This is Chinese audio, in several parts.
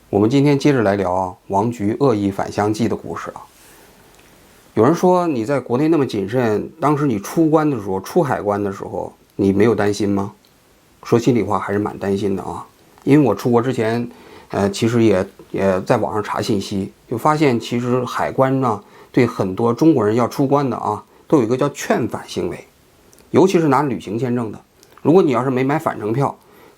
我们今天接着来聊王局恶意返乡记的故事啊。有人说你在国内那么谨慎，当时你出关的时候，出海关的时候，你没有担心吗？说心里话，还是蛮担心的啊。因为我出国之前，其实也在网上查信息，就发现其实海关呢，对很多中国人要出关的啊，都有一个叫劝返行为，尤其是拿旅行签证的。如果你要是没买返程票，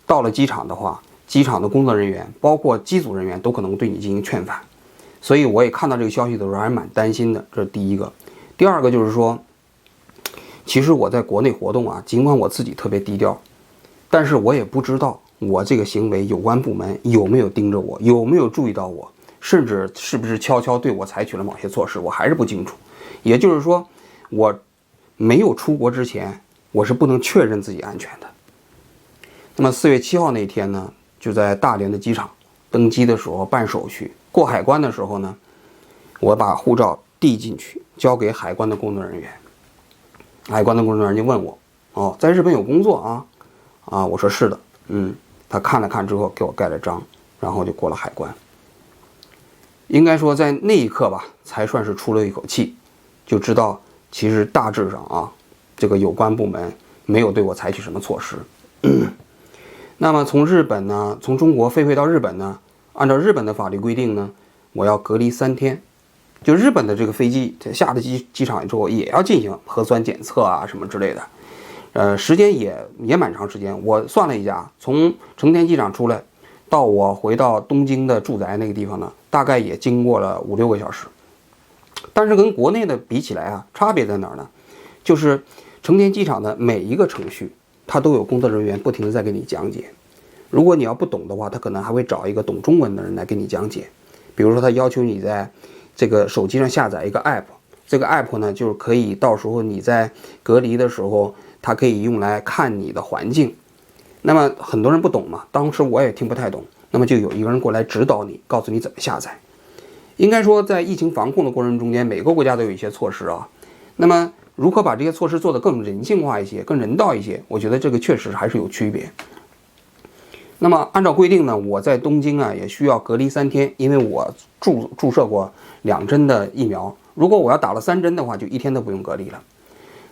到了机场的话，机场的工作人员，包括机组人员，都可能对你进行劝返。所以我也看到这个消息的时候，还是蛮担心的。这是第一个。第二个就是说，其实我在国内活动啊，尽管我自己特别低调，但是我也不知道我这个行为有关部门有没有盯着我，有没有注意到我，甚至是不是悄悄对我采取了某些措施，我还是不清楚。也就是说，我没有出国之前，我是不能确认自己安全的。那么4月7号那天呢，就在大连的机场登机的时候办手续，过海关的时候呢，我把护照递进去，交给海关的工作人员。海关的工作人员就问我，在日本有工作啊？我说是的，他看了看之后给我盖了章，然后就过了海关。应该说在那一刻吧，才算是出了一口气，就知道其实大致上这个有关部门没有对我采取什么措施。那么从日本呢，从中国飞回到日本呢，按照日本的法律规定呢，我要隔离3天。就日本的这个飞机下了机场之后，也要进行核酸检测啊什么之类的。时间也蛮长时间。我算了一下，从成田机场出来到我回到东京的住宅那个地方呢，大概也经过了5-6个小时。但是跟国内的比起来差别在哪儿呢？就是成田机场的每一个程序，它都有工作人员不停地在给你讲解。如果你要不懂的话，他可能还会找一个懂中文的人来给你讲解。比如说他要求你在这个手机上下载一个 app， 这个 app 呢，就是可以到时候你在隔离的时候，它可以用来看你的环境。那么很多人不懂嘛，当时我也听不太懂，那么就有一个人过来指导你，告诉你怎么下载。应该说在疫情防控的过程中间，每个国家都有一些措施那么如何把这些措施做得更人性化一些，更人道一些，我觉得这个确实还是有区别。那么按照规定呢，我在东京也需要隔离3天，因为我注射过2针的疫苗。如果我要打了3针的话，就1天都不用隔离了。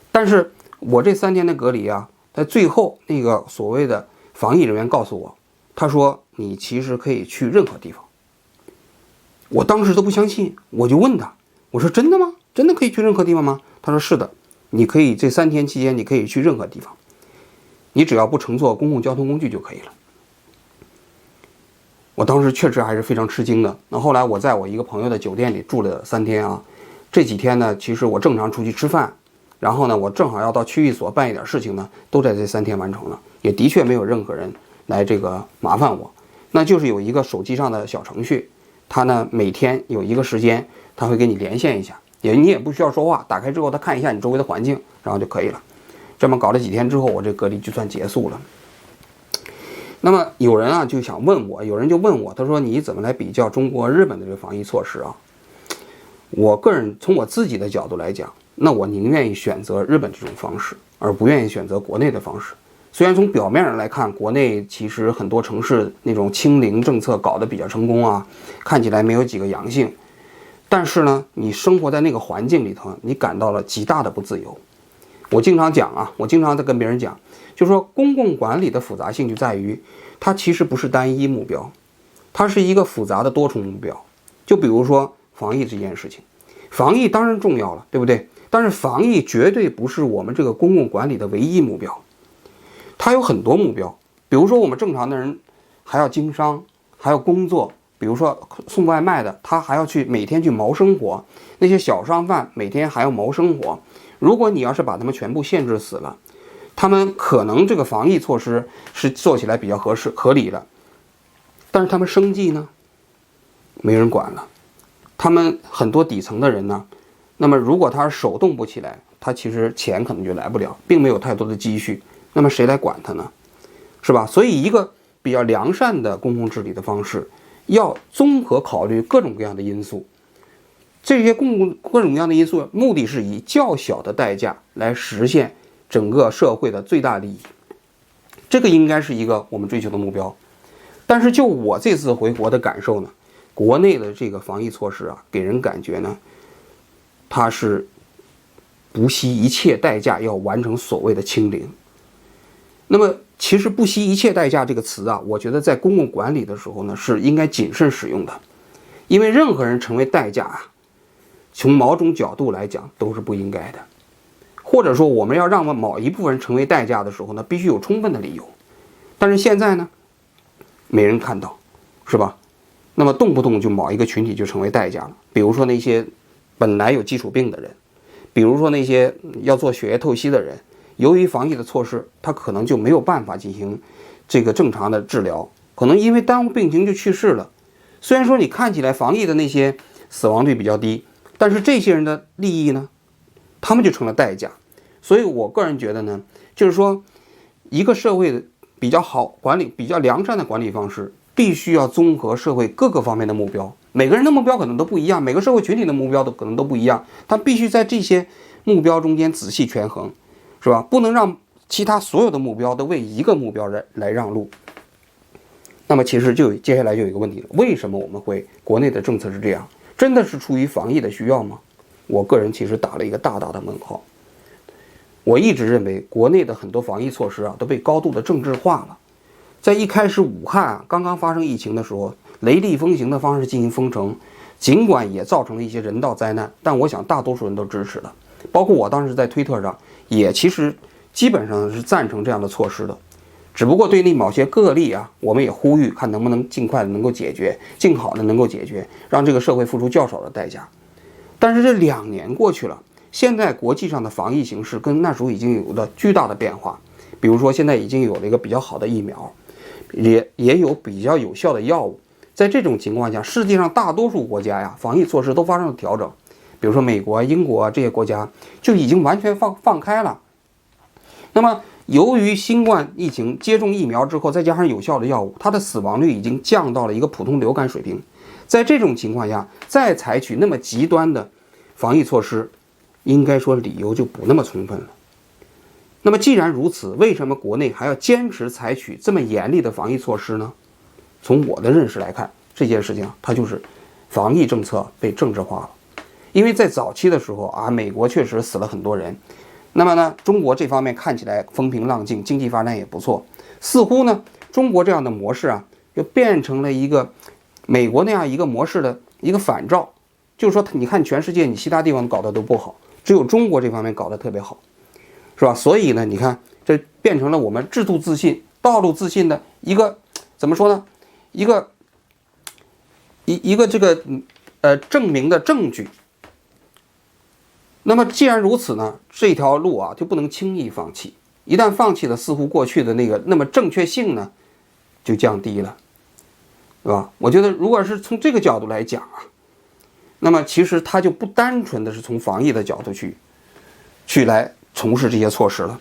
但是我这3天的隔离在最后那个所谓的防疫人员告诉我，他说你其实可以去任何地方。我当时都不相信，我就问他，我说真的吗？真的可以去任何地方吗？他说是的，你可以这3天期间你可以去任何地方，你只要不乘坐公共交通工具就可以了。我当时确实还是非常吃惊的。那后来我在我一个朋友的酒店里住了3天这几天呢，其实我正常出去吃饭，然后呢，我正好要到区域所办一点事情呢，都在这3天完成了，也的确没有任何人来这个麻烦我。那就是有一个手机上的小程序，它呢每天有一个时间，它会给你连线一下，你也不需要说话，打开之后它看一下你周围的环境，然后就可以了。这么搞了几天之后，我这隔离就算结束了。那么有人就想问我，有人就问我，他说你怎么来比较中国日本的这个防疫措施我个人从我自己的角度来讲，那我宁愿意选择日本这种方式，而不愿意选择国内的方式。虽然从表面上来看，国内其实很多城市那种清零政策搞得比较成功看起来没有几个阳性，但是呢，你生活在那个环境里头，你感到了极大的不自由。我经常讲我经常在跟别人讲，就是说公共管理的复杂性就在于，它其实不是单一目标，它是一个复杂的多重目标。就比如说防疫这件事情，防疫当然重要了，对不对？但是防疫绝对不是我们这个公共管理的唯一目标，它有很多目标。比如说我们正常的人还要经商，还要工作，比如说送外卖的，他还要每天去谋生活，那些小商贩每天还要谋生活。如果你要是把他们全部限制死了，他们可能这个防疫措施是做起来比较合适合理的，但是他们生计呢，没人管了。他们很多底层的人呢，那么如果他手动不起来，他其实钱可能就来不了，并没有太多的积蓄，那么谁来管他呢？是吧？所以一个比较良善的公共治理的方式，要综合考虑各种各样的因素。这些各种各样的因素，目的是以较小的代价来实现整个社会的最大利益。这个应该是一个我们追求的目标。但是就我这次回国的感受呢，国内的这个防疫措施啊，给人感觉呢，它是不惜一切代价要完成所谓的清零。那么其实不惜一切代价这个词啊，我觉得在公共管理的时候呢，是应该谨慎使用的，因为任何人成为代价啊，从某种角度来讲都是不应该的。或者说我们要让某一部分人成为代价的时候呢，必须有充分的理由。但是现在呢，没人看到，是吧？那么动不动就某一个群体就成为代价了。比如说那些本来有基础病的人，比如说那些要做血液透析的人，由于防疫的措施，他可能就没有办法进行这个正常的治疗，可能因为耽误病情就去世了。虽然说你看起来防疫的那些死亡率比较低，但是这些人的利益呢，他们就成了代价。所以我个人觉得呢，就是说一个社会的比较好管理、比较良善的管理方式，必须要综合社会各个方面的目标。每个人的目标可能都不一样，每个社会群体的目标可能都不一样，他必须在这些目标中间仔细权衡，是吧？不能让其他所有的目标都为一个目标来让路。那么其实接下来就有一个问题了，为什么我们会国内的政策是这样？真的是出于防疫的需要吗？我个人其实打了一个大大的问号。我一直认为国内的很多防疫措施啊都被高度的政治化了。在一开始武汉啊刚刚发生疫情的时候，雷厉风行的方式进行封城，尽管也造成了一些人道灾难，但我想大多数人都支持了，包括我当时在推特上也其实基本上是赞成这样的措施的。只不过对那某些个例啊，我们也呼吁看能不能尽快的能够解决，尽好的能够解决，让这个社会付出较少的代价。但是这2年过去了，现在国际上的防疫形势跟那时候已经有了巨大的变化。比如说现在已经有了一个比较好的疫苗，也有比较有效的药物。在这种情况下，世界上大多数国家呀，防疫措施都发生了调整。比如说美国、英国这些国家就已经完全放开了。那么由于新冠疫情接种疫苗之后，再加上有效的药物，它的死亡率已经降到了一个普通流感水平。在这种情况下，再采取那么极端的防疫措施，应该说理由就不那么充分了。那么既然如此，为什么国内还要坚持采取这么严厉的防疫措施呢？从我的认识来看，这件事情它就是防疫政策被政治化了。因为在早期的时候啊，美国确实死了很多人，那么呢，中国这方面看起来风平浪静，经济发展也不错，似乎呢，中国这样的模式啊，又变成了一个美国那样一个模式的一个反照。就是说，你看全世界，你其他地方搞得都不好，只有中国这方面搞得特别好，是吧？所以呢，你看这变成了我们制度自信、道路自信的一个怎么说呢？一个这个证明的证据。那么既然如此呢，这条路啊就不能轻易放弃。一旦放弃了，似乎过去的那么正确性呢就降低了，对吧？我觉得如果是从这个角度来讲啊，那么其实它就不单纯的是从防疫的角度去来从事这些措施了，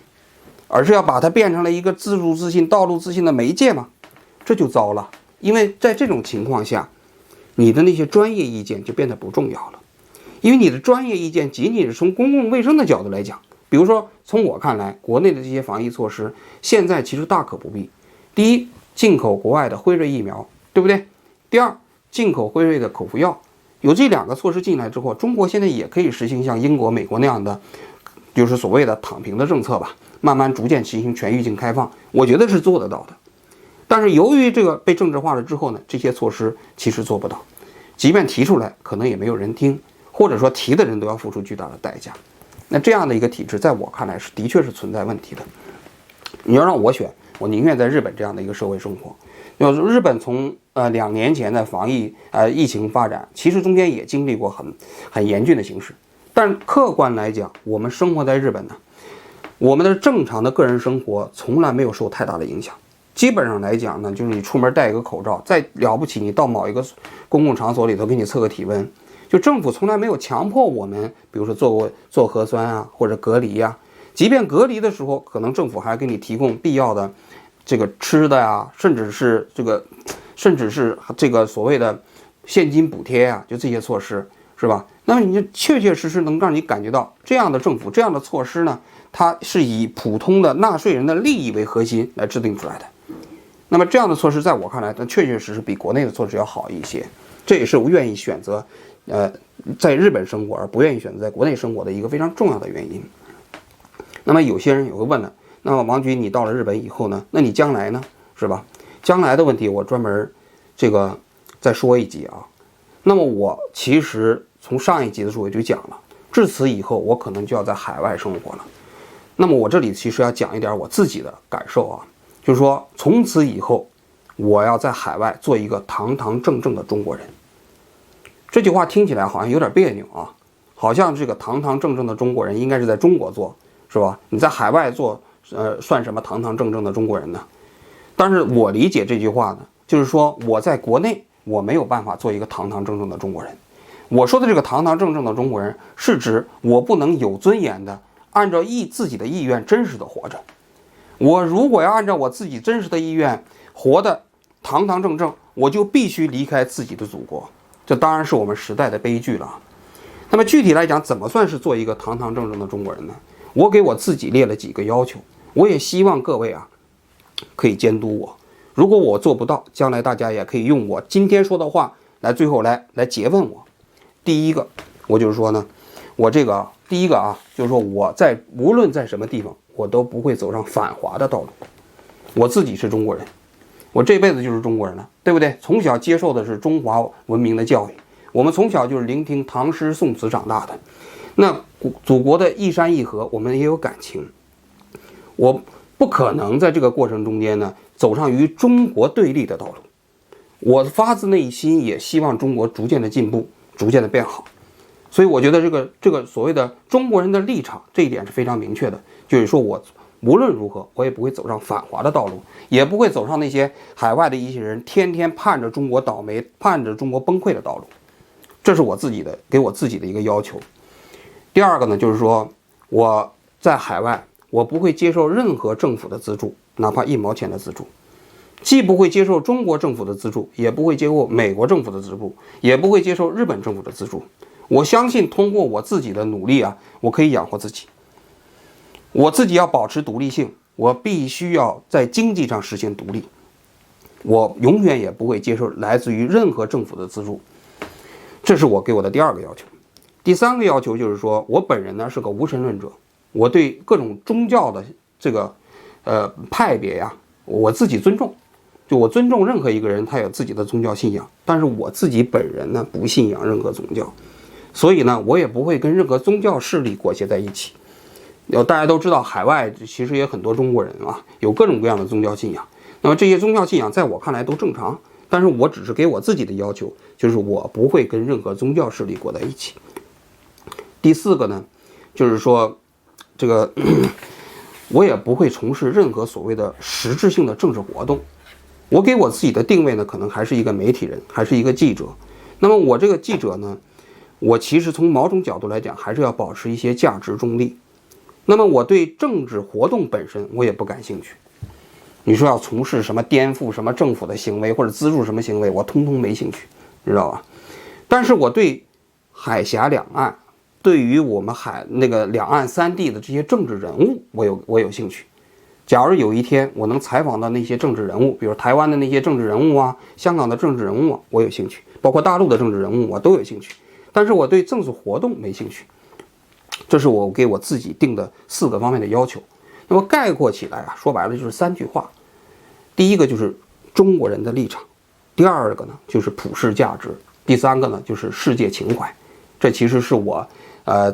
而是要把它变成了一个自助自信、道路自信的媒介嘛，这就糟了。因为在这种情况下，你的那些专业意见就变得不重要了。因为你的专业意见仅仅是从公共卫生的角度来讲，比如说从我看来，国内的这些防疫措施现在其实大可不必。第一，进口国外的辉瑞疫苗，对不对？第二，进口辉瑞的口服药。有这2个措施进来之后，中国现在也可以实行像英国、美国那样的，就是所谓的躺平的政策吧，慢慢逐渐实行全域性开放，我觉得是做得到的。但是由于这个被政治化了之后呢，这些措施其实做不到，即便提出来，可能也没有人听，或者说提的人都要付出巨大的代价。那这样的一个体制，在我看来是的确是存在问题的。你要让我选，我宁愿在日本这样的一个社会生活。日本从2年前的防疫疫情发展，其实中间也经历过很严峻的形势，但客观来讲，我们生活在日本呢，我们的正常的个人生活从来没有受太大的影响。基本上来讲呢，就是你出门戴一个口罩，再了不起你到某一个公共场所里头给你测个体温，就政府从来没有强迫我们，比如说做核酸啊，或者隔离啊。即便隔离的时候，可能政府还给你提供必要的这个吃的呀，甚至是这个所谓的现金补贴啊，就这些措施，是吧？那么你就确确实实能让你感觉到，这样的政府这样的措施呢，它是以普通的纳税人的利益为核心来制定出来的。那么这样的措施在我看来，它确确实实比国内的措施要好一些。这也是我愿意选择在日本生活而不愿意选择在国内生活的一个非常重要的原因。那么有些人也会问了，那么王局你到了日本以后呢，那你将来呢，是吧？将来的问题我专门再说一集啊。那么我其实从上一集的时候我就讲了，至此以后我可能就要在海外生活了。那么我这里其实要讲一点我自己的感受啊，就是说从此以后我要在海外做一个堂堂正正的中国人。这句话听起来好像有点别扭啊，好像这个堂堂正正的中国人应该是在中国做，是吧？你在海外做算什么堂堂正正的中国人呢？但是我理解这句话呢，就是说我在国内我没有办法做一个堂堂正正的中国人。我说的这个堂堂正正的中国人，是指我不能有尊严的按照自己的意愿真实的活着。我如果要按照我自己真实的意愿活得堂堂正正，我就必须离开自己的祖国，这当然是我们时代的悲剧了。那么具体来讲，怎么算是做一个堂堂正正的中国人呢？我给我自己列了几个要求，我也希望各位啊可以监督我。如果我做不到，将来大家也可以用我今天说的话来最后来诘问我。第一个，我就是说呢，我第一个啊，就是说我无论在什么地方，我都不会走上反华的道路。我自己是中国人，我这辈子就是中国人了，对不对？从小接受的是中华文明的教育，我们从小就是聆听唐诗宋词长大的。那祖国的一山一河，我们也有感情。我不可能在这个过程中间呢，走上与中国对立的道路。我发自内心也希望中国逐渐的进步，逐渐的变好。所以我觉得这个所谓的中国人的立场，这一点是非常明确的，就是说我无论如何，我也不会走上反华的道路，也不会走上那些海外的一些人天天盼着中国倒霉、盼着中国崩溃的道路。这是我给我自己的一个要求。第二个呢，就是说我在海外，我不会接受任何政府的资助，哪怕1毛钱的资助，既不会接受中国政府的资助，也不会接受美国政府的资助，也不会接受日本政府的资助。我相信通过我自己的努力啊，我可以养活自己。我自己要保持独立性，我必须要在经济上实现独立。我永远也不会接受来自于任何政府的资助。这是我给我的第二个要求。第三个要求就是说，我本人呢是个无神论者，我对各种宗教的派别呀，我自己尊重，就我尊重任何一个人，他有自己的宗教信仰，但是我自己本人呢不信仰任何宗教，所以呢我也不会跟任何宗教势力裹挟在一起。大家都知道，海外其实也很多中国人啊，有各种各样的宗教信仰。那么这些宗教信仰在我看来都正常，但是我只是给我自己的要求，就是我不会跟任何宗教势力裹在一起。第四个呢，就是说我也不会从事任何所谓的实质性的政治活动。我给我自己的定位呢，可能还是一个媒体人，还是一个记者。那么我这个记者呢，我其实从某种角度来讲，还是要保持一些价值中立。那么我对政治活动本身我也不感兴趣。你说要从事什么颠覆什么政府的行为，或者资助什么行为，我通通没兴趣，知道吧？但是我对海峡两岸，对于我们两岸三地的这些政治人物，我有兴趣。假如有一天我能采访到那些政治人物，比如台湾的那些政治人物啊，香港的政治人物啊，我有兴趣，包括大陆的政治人物我都有兴趣。但是我对政治活动没兴趣。这是我给我自己定的4个方面的要求。那么概括起来啊，说白了就是3句话。第一个就是中国人的立场，第二个呢就是普世价值，第三个呢就是世界情怀。这其实是我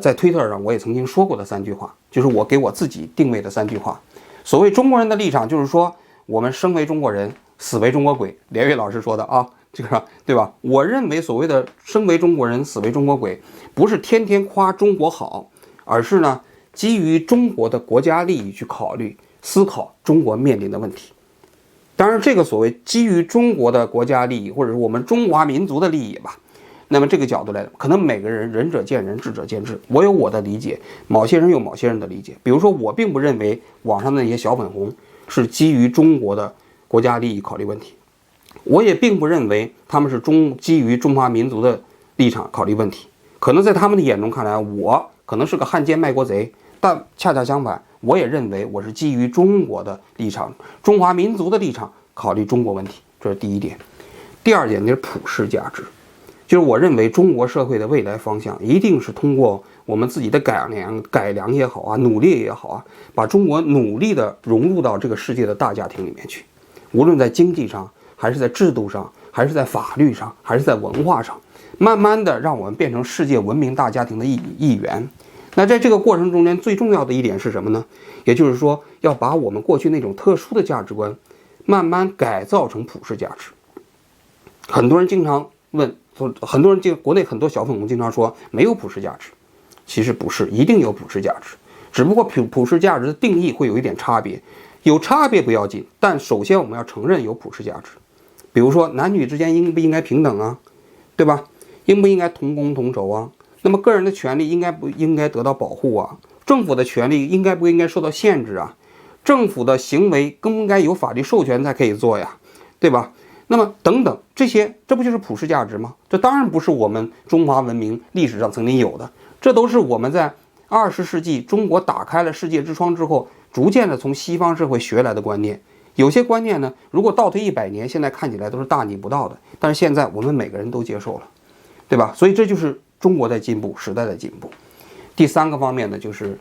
在推特上我也曾经说过的3句话，就是我给我自己定位的3句话。所谓中国人的立场，就是说我们生为中国人，死为中国鬼，连岳老师说的啊，这个对吧？我认为所谓的生为中国人，死为中国鬼，不是天天夸中国好，而是呢基于中国的国家利益去思考中国面临的问题。当然这个所谓基于中国的国家利益，或者是我们中华民族的利益吧，那么这个角度来，可能每个人仁者见仁，智者见智。我有我的理解，某些人有某些人的理解。比如说我并不认为网上的那些小粉红是基于中国的国家利益考虑问题，我也并不认为他们是基于中华民族的立场考虑问题。可能在他们的眼中看来，我可能是个汉奸卖国贼，但恰恰相反，我也认为我是基于中国的立场，中华民族的立场考虑中国问题，这是第一点。第二点就是普世价值，就是我认为中国社会的未来方向一定是通过我们自己的改良也好啊，努力也好啊，把中国努力的融入到这个世界的大家庭里面去，无论在经济上，还是在制度上，还是在法律上，还是在文化上，慢慢的让我们变成世界文明大家庭的一员。那在这个过程中间，最重要的一点是什么呢？也就是说，要把我们过去那种特殊的价值观，慢慢改造成普世价值。很多人经常问，很多人国内很多小粉红经常说没有普世价值，其实不是，一定有普世价值，只不过普世价值的定义会有一点差别，有差别不要紧，但首先我们要承认有普世价值。比如说男女之间应不应该平等啊，对吧？应不应该同工同酬啊？那么个人的权利应该不应该得到保护啊？政府的权利应该不应该受到限制啊？政府的行为应不应该有法律授权才可以做呀，对吧？那么等等这些，这不就是普世价值吗？这当然不是我们中华文明历史上曾经有的，这都是我们在20世纪中国打开了世界之窗之后，逐渐的从西方社会学来的观念。有些观念呢，如果倒退100年，现在看起来都是大逆不道的，但是现在我们每个人都接受了，对吧？所以这就是中国在进步，时代在进步。第三个方面呢，就是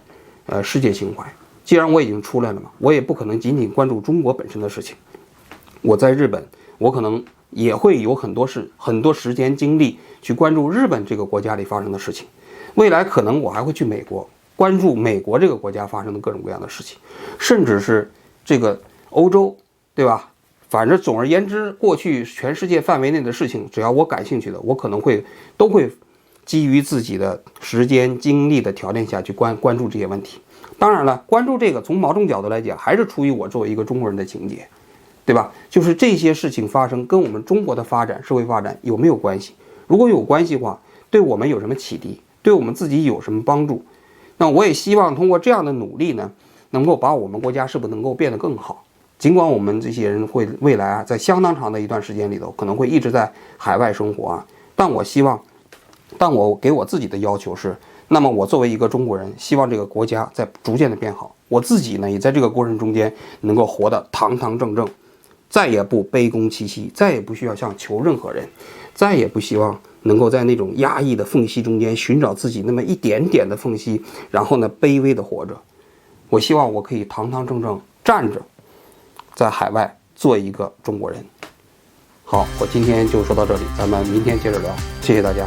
世界情怀。既然我已经出来了嘛，我也不可能仅仅关注中国本身的事情。我在日本，我可能也会有很多时间精力去关注日本这个国家里发生的事情。未来可能我还会去美国，关注美国这个国家发生的各种各样的事情，甚至是这个欧洲，对吧？反正总而言之，过去全世界范围内的事情，只要我感兴趣的，我可能都会基于自己的时间精力的条件下去关注这些问题。当然了，关注这个从某种角度来讲，还是出于我作为一个中国人的情结，对吧？就是这些事情发生跟我们中国的发展、社会发展有没有关系？如果有关系的话，对我们有什么启迪？对我们自己有什么帮助？那我也希望通过这样的努力呢，能够把我们国家是不是能够变得更好。尽管我们这些人会未来啊，在相当长的一段时间里头，可能会一直在海外生活啊，但我给我自己的要求是，那么我作为一个中国人，希望这个国家在逐渐的变好，我自己呢也在这个过程中间能够活得堂堂正正，再也不卑躬屈膝，再也不需要向求任何人，再也不希望能够在那种压抑的缝隙中间寻找自己那么一点点的缝隙，然后呢卑微的活着。我希望我可以堂堂正正站着，在海外做一个中国人。好，我今天就说到这里，咱们明天接着聊，谢谢大家。